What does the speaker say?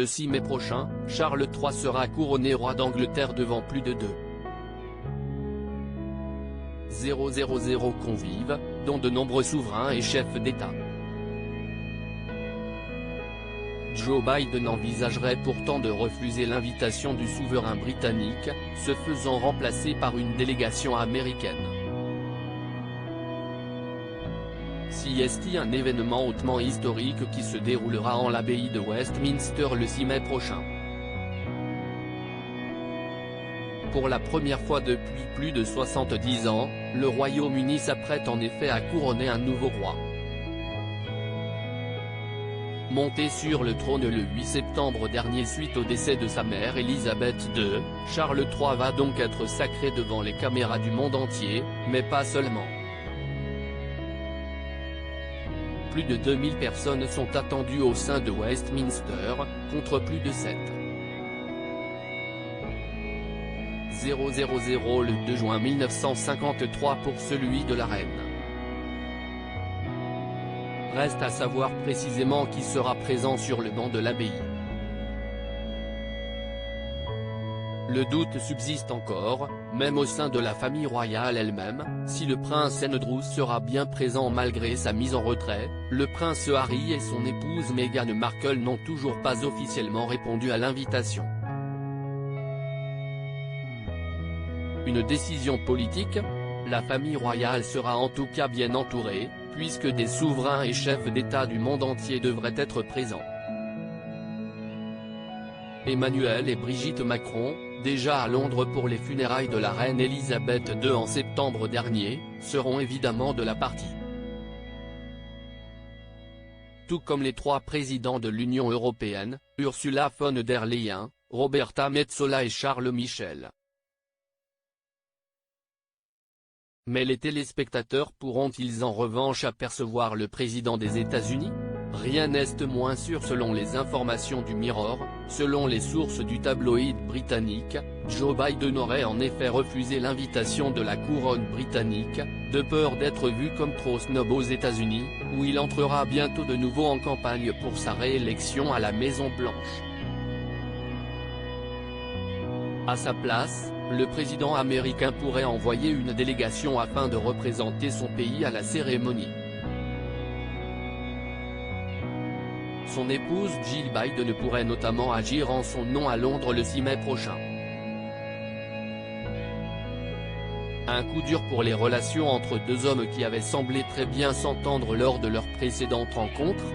Le 6 mai prochain, Charles III sera couronné roi d'Angleterre devant plus de 2,000 convives, dont de nombreux souverains et chefs d'État. Joe Biden envisagerait pourtant de refuser l'invitation du souverain britannique, se faisant remplacer par une délégation américaine. C'est un événement hautement historique qui se déroulera en l'abbaye de Westminster le 6 mai prochain. Pour la première fois depuis plus de 70 ans, le Royaume-Uni s'apprête en effet à couronner un nouveau roi. Monté sur le trône le 8 septembre dernier suite au décès de sa mère Élisabeth II, Charles III va donc être sacré devant les caméras du monde entier, mais pas seulement. Plus de 2000 personnes sont attendues au sein de Westminster, contre plus de 7,000 le 2 juin 1953 pour celui de la reine. Reste à savoir précisément qui sera présent sur le banc de l'abbaye. Le doute subsiste encore, même au sein de la famille royale elle-même, si le prince Andrew sera bien présent malgré sa mise en retrait. Le prince Harry et son épouse Meghan Markle n'ont toujours pas officiellement répondu à l'invitation. Une décision politique? La famille royale sera en tout cas bien entourée, puisque des souverains et chefs d'État du monde entier devraient être présents. Emmanuel et Brigitte Macron, déjà à Londres pour les funérailles de la reine Elisabeth II en septembre dernier, seront évidemment de la partie. Tout comme les trois présidents de l'Union européenne, Ursula von der Leyen, Roberta Metsola et Charles Michel. Mais les téléspectateurs pourront-ils en revanche apercevoir le président des États-Unis? Rien n'est moins sûr selon les informations du Mirror. Selon les sources du tabloïd britannique, Joe Biden aurait en effet refusé l'invitation de la couronne britannique, de peur d'être vu comme trop snob aux États-Unis, où il entrera bientôt de nouveau en campagne pour sa réélection à la Maison-Blanche. À sa place, le président américain pourrait envoyer une délégation afin de représenter son pays à la cérémonie. Son épouse Jill Biden pourrait notamment agir en son nom à Londres le 6 mai prochain. Un coup dur pour les relations entre deux hommes qui avaient semblé très bien s'entendre lors de leur précédente rencontre.